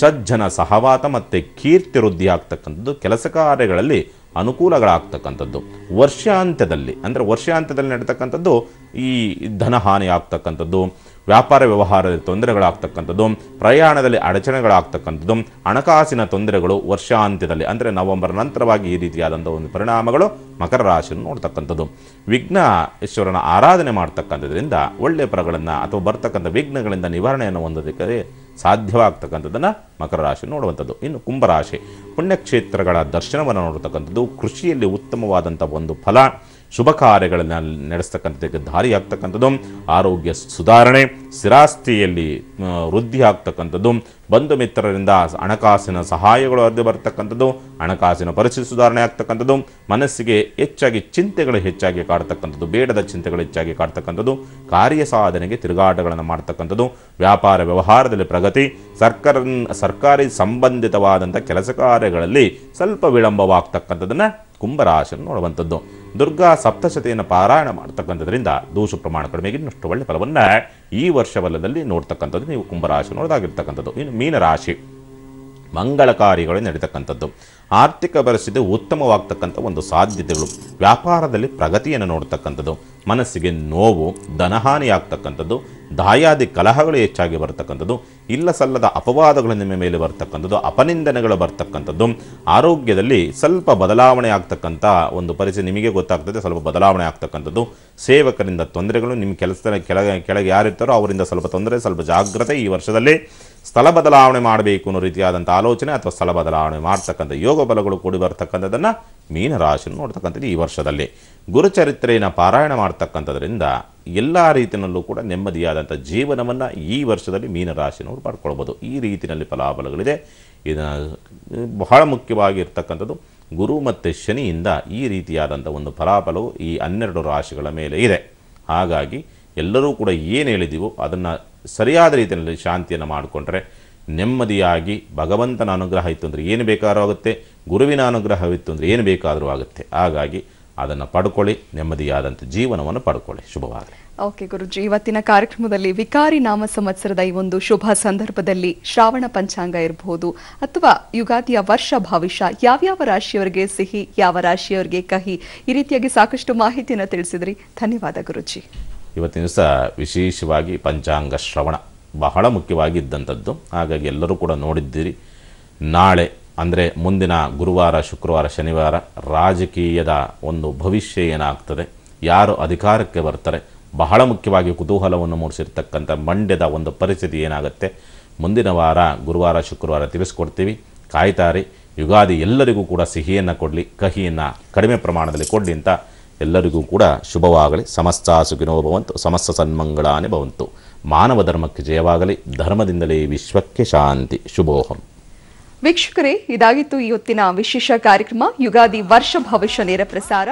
ಸಜ್ಜನ ಸಹವಾತ ಮತ್ತು ಕೀರ್ತಿ ವೃದ್ಧಿ ಆಗ್ತಕ್ಕಂಥದ್ದು, ಕೆಲಸ ಕಾರ್ಯಗಳಲ್ಲಿ ಅನುಕೂಲಗಳಾಗ್ತಕ್ಕಂಥದ್ದು, ವರ್ಷಾಂತ್ಯದಲ್ಲಿ ನಡೀತಕ್ಕಂಥದ್ದು ಈ ಧನಹಾನಿ ಆಗ್ತಕ್ಕಂಥದ್ದು, ವ್ಯಾಪಾರ ವ್ಯವಹಾರದಲ್ಲಿ ತೊಂದರೆಗಳಾಗ್ತಕ್ಕಂಥದ್ದು, ಪ್ರಯಾಣದಲ್ಲಿ ಅಡಚಣೆಗಳಾಗ್ತಕ್ಕಂಥದ್ದು, ಹಣಕಾಸಿನ ತೊಂದರೆಗಳು ವರ್ಷಾಂತ್ಯದಲ್ಲಿ ಅಂದರೆ ನವೆಂಬರ್ ನಂತರವಾಗಿ ಈ ರೀತಿಯಾದಂಥ ಒಂದು ಪರಿಣಾಮಗಳು ಮಕರ ರಾಶಿಯನ್ನು ನೋಡ್ತಕ್ಕಂಥದ್ದು. ವಿಘ್ನೇಶ್ವರನ ಆರಾಧನೆ ಮಾಡ್ತಕ್ಕಂಥದ್ರಿಂದ ಒಳ್ಳೆಯ ಫಲಗಳನ್ನು ಅಥವಾ ಬರ್ತಕ್ಕಂಥ ವಿಘ್ನಗಳಿಂದ ನಿವಾರಣೆಯನ್ನು ಹೊಂದೋದಕ್ಕೆ ಸಾಧ್ಯವಾಗ್ತಕ್ಕಂಥದ್ದನ್ನು ಮಕರ ರಾಶಿ ನೋಡುವಂಥದ್ದು. ಇನ್ನು ಕುಂಭರಾಶಿ, ಪುಣ್ಯಕ್ಷೇತ್ರಗಳ ದರ್ಶನವನ್ನು ನೋಡ್ತಕ್ಕಂಥದ್ದು, ಕೃಷಿಯಲ್ಲಿ ಉತ್ತಮವಾದಂಥ ಒಂದು ಫಲ, ಶುಭ ಕಾರ್ಯಗಳನ್ನು ನಡೆಸ್ತಕ್ಕಂಥದ್ದಕ್ಕೆ ದಾರಿಯಾಗ್ತಕ್ಕಂಥದ್ದು, ಆರೋಗ್ಯ ಸುಧಾರಣೆ, ಸ್ಥಿರಾಸ್ತಿಯಲ್ಲಿ ವೃದ್ಧಿ ಆಗ್ತಕ್ಕಂಥದ್ದು, ಬಂಧು ಮಿತ್ರರಿಂದ ಹಣಕಾಸಿನ ಸಹಾಯಗಳು ಹರಿದು ಬರ್ತಕ್ಕಂಥದ್ದು, ಹಣಕಾಸಿನ ಪರಿಸ್ಥಿತಿ ಸುಧಾರಣೆ ಆಗ್ತಕ್ಕಂಥದ್ದು, ಮನಸ್ಸಿಗೆ ಹೆಚ್ಚಾಗಿ ಚಿಂತೆಗಳು ಹೆಚ್ಚಾಗಿ ಕಾಡ್ತಕ್ಕಂಥದ್ದು, ಬೇಡದ ಚಿಂತೆಗಳು ಹೆಚ್ಚಾಗಿ ಕಾಡ್ತಕ್ಕಂಥದ್ದು, ಕಾರ್ಯ ಸಾಧನೆಗೆ ತಿರುಗಾಟಗಳನ್ನು ಮಾಡ್ತಕ್ಕಂಥದ್ದು, ವ್ಯಾಪಾರ ವ್ಯವಹಾರದಲ್ಲಿ ಪ್ರಗತಿ, ಸರ್ಕಾರಿ ಸಂಬಂಧಿತವಾದಂಥ ಕೆಲಸ ಕಾರ್ಯಗಳಲ್ಲಿ ಸ್ವಲ್ಪ ವಿಳಂಬವಾಗ್ತಕ್ಕಂಥದ್ದನ್ನು ಕುಂಭರಾಶಿಯನ್ನು ನೋಡುವಂಥದ್ದು. ದುರ್ಗಾ ಸಪ್ತಶತಿಯನ್ನು ಪಾರಾಯಣ ಮಾಡ್ತಕ್ಕಂಥದ್ರಿಂದ ದೋಷ ಪ್ರಮಾಣ ಕಡಿಮೆಗೆ ಇನ್ನಷ್ಟು ಒಳ್ಳೆಯ ಫಲವನ್ನು ಈ ವರ್ಷವಲ್ಲದಲ್ಲಿ ನೋಡ್ತಕ್ಕಂಥದ್ದು ನೀವು ಕುಂಭರಾಶಿ ನೋಡೋದಾಗಿರ್ತಕ್ಕಂಥದ್ದು. ಇನ್ನು ಮೀನರಾಶಿ, ಮಂಗಳ ಕಾರ್ಯಗಳು ನಡೀತಕ್ಕಂಥದ್ದು, ಆರ್ಥಿಕ ಪರಿಸ್ಥಿತಿ ಉತ್ತಮವಾಗ್ತಕ್ಕಂಥ ಒಂದು ಸಾಧ್ಯತೆಗಳು, ವ್ಯಾಪಾರದಲ್ಲಿ ಪ್ರಗತಿಯನ್ನು ನೋಡ್ತಕ್ಕಂಥದ್ದು, ಮನಸ್ಸಿಗೆ ನೋವು, ಧನಹಾನಿ ಆಗ್ತಕ್ಕಂಥದ್ದು, ದಾಯಾದಿ ಕಲಹಗಳು ಹೆಚ್ಚಾಗಿ ಬರ್ತಕ್ಕಂಥದ್ದು, ಇಲ್ಲ ಸಲ್ಲದ ಅಪವಾದಗಳು ನಿಮ್ಮ ಮೇಲೆ ಬರ್ತಕ್ಕಂಥದ್ದು, ಅಪನಿಂದನೆಗಳು ಬರ್ತಕ್ಕಂಥದ್ದು, ಆರೋಗ್ಯದಲ್ಲಿ ಸ್ವಲ್ಪ ಬದಲಾವಣೆ ಆಗ್ತಕ್ಕಂಥ ಒಂದು ಪರಿಸ್ಥಿತಿ ನಿಮಗೆ ಗೊತ್ತಾಗ್ತದೆ, ಸ್ವಲ್ಪ ಬದಲಾವಣೆ ಆಗ್ತಕ್ಕಂಥದ್ದು, ಸೇವಕರಿಂದ ತೊಂದರೆಗಳು, ನಿಮ್ಮ ಕೆಲಸದ ಕೆಳಗೆ ಯಾರಿರ್ತಾರೋ ಅವರಿಂದ ಸ್ವಲ್ಪ ತೊಂದರೆ, ಸ್ವಲ್ಪ ಜಾಗ್ರತೆ. ಈ ವರ್ಷದಲ್ಲಿ ಸ್ಥಳ ಬದಲಾವಣೆ ಮಾಡಬೇಕು ಅನ್ನೋ ರೀತಿಯಾದಂಥ ಆಲೋಚನೆ ಅಥವಾ ಸ್ಥಳ ಬದಲಾವಣೆ ಮಾಡ್ತಕ್ಕಂಥ ಯೋಗ ಬಲಗಳು ಕೂಡಿ ಬರ್ತಕ್ಕಂಥದ್ದನ್ನು ಮೀನರಾಶಿಯನ್ನು ನೋಡ್ತಕ್ಕಂಥದ್ದು. ಈ ವರ್ಷದಲ್ಲಿ ಗುರುಚರಿತ್ರೆಯನ್ನು ಪಾರಾಯಣ ಮಾಡ್ತಕ್ಕಂಥದ್ರಿಂದ ಎಲ್ಲ ರೀತಿಯಲ್ಲೂ ಕೂಡ ನೆಮ್ಮದಿಯಾದಂಥ ಜೀವನವನ್ನು ಈ ವರ್ಷದಲ್ಲಿ ಮೀನರಾಶಿನವರು ಪಡ್ಕೊಳ್ಬೋದು. ಈ ರೀತಿಯಲ್ಲಿ ಫಲಾಫಲಗಳಿದೆ. ಇದನ್ನು ಬಹಳ ಮುಖ್ಯವಾಗಿ ಇರ್ತಕ್ಕಂಥದ್ದು ಗುರು ಮತ್ತು ಶನಿಯಿಂದ ಈ ರೀತಿಯಾದಂಥ ಒಂದು ಫಲಾಫಲವು ಈ 12 ರಾಶಿಗಳ ಮೇಲೆ ಇದೆ. ಹಾಗಾಗಿ ಎಲ್ಲರೂ ಕೂಡ ಏನು ಹೇಳಿದೀವೋ ಅದನ್ನು ಸರಿಯಾದ ರೀತಿಯಲ್ಲಿ ಶಾಂತಿಯನ್ನು ಮಾಡಿಕೊಂಡ್ರೆ ನೆಮ್ಮದಿಯಾಗಿ ಭಗವಂತನ ಅನುಗ್ರಹ ಇತ್ತು ಅಂದರೆ ಏನು ಬೇಕಾದರೂ ಆಗುತ್ತೆ, ಗುರುವಿನ ಅನುಗ್ರಹವಿತ್ತು ಅಂದರೆ ಏನು ಬೇಕಾದರೂ ಆಗುತ್ತೆ. ಹಾಗಾಗಿ ಅದನ್ನು ಪಡ್ಕೊಳ್ಳಿ, ನೆಮ್ಮದಿಯಾದಂಥ ಜೀವನವನ್ನು ಪಡ್ಕೊಳ್ಳಿ. ಶುಭವಾಗಲಿ. ಓಕೆ ಗುರುಜಿ, ಇವತ್ತಿನ ಕಾರ್ಯಕ್ರಮದಲ್ಲಿ ವಿಕಾರಿ ನಾಮ ಸಂವತ್ಸರದ ಈ ಒಂದು ಶುಭ ಸಂದರ್ಭದಲ್ಲಿ ಶ್ರಾವಣ ಪಂಚಾಂಗ ಇರಬಹುದು ಅಥವಾ ಯುಗಾದಿಯ ವರ್ಷ ಭವಿಷ್ಯ, ಯಾವ್ಯಾವ ರಾಶಿಯವರಿಗೆ ಸಿಹಿ, ಯಾವ ರಾಶಿಯವರಿಗೆ ಕಹಿ, ಈ ರೀತಿಯಾಗಿ ಸಾಕಷ್ಟು ಮಾಹಿತಿಯನ್ನು ತಿಳಿಸಿದ್ರಿ. ಧನ್ಯವಾದ ಗುರುಜಿ. ಇವತ್ತಿನ ದಿವಸ ವಿಶೇಷವಾಗಿ ಪಂಚಾಂಗ ಶ್ರವಣ ಬಹಳ ಮುಖ್ಯವಾಗಿದ್ದಂಥದ್ದು. ಹಾಗಾಗಿ ಎಲ್ಲರೂ ಕೂಡ ನೋಡಿದ್ದೀರಿ. ನಾಳೆ ಅಂದರೆ ಮುಂದಿನ ಗುರುವಾರ, ಶುಕ್ರವಾರ, ಶನಿವಾರ ರಾಜಕೀಯದ ಒಂದು ಭವಿಷ್ಯ ಏನಾಗ್ತದೆ, ಯಾರು ಅಧಿಕಾರಕ್ಕೆ ಬರ್ತಾರೆ, ಬಹಳ ಮುಖ್ಯವಾಗಿ ಕುತೂಹಲವನ್ನು ಮೂಡಿಸಿರ್ತಕ್ಕಂಥ ಮಂಡ್ಯದ ಒಂದು ಪರಿಸ್ಥಿತಿ ಏನಾಗುತ್ತೆ, ಮುಂದಿನ ವಾರ ಗುರುವಾರ, ಶುಕ್ರವಾರ ತಿಳಿಸ್ಕೊಡ್ತೀವಿ. ಕಾಯ್ತಾರಿ. ಯುಗಾದಿ ಎಲ್ಲರಿಗೂ ಕೂಡ ಸಿಹಿಯನ್ನು ಕೊಡಲಿ, ಕಹಿಯನ್ನು ಕಡಿಮೆ ಪ್ರಮಾಣದಲ್ಲಿ ಕೊಡಲಿ ಅಂತ ಎಲ್ಲರಿಗೂ ಕೂಡ ಶುಭವಾಗಲಿ. ಸಮಸ್ತ ಸುಖಿನೋ ಭವಂತು, ಸಮಸ್ತ ಸನ್ಮಂಗಳಾನೇ ಭವಂತು. ಮಾನವ ಧರ್ಮಕ್ಕೆ ಜಯವಾಗಲಿ. ಧರ್ಮದಿಂದಲೇ ವಿಶ್ವಕ್ಕೆ ಶಾಂತಿ. ಶುಭೋಹಂ. ವೀಕ್ಷಕರೇ, ಇದಾಗಿತ್ತು ಇವತ್ತಿನ ವಿಶೇಷ ಕಾರ್ಯಕ್ರಮ ಯುಗಾದಿ ವರ್ಷ ಭವಿಷ್ಯ ನೇರ ಪ್ರಸಾರ.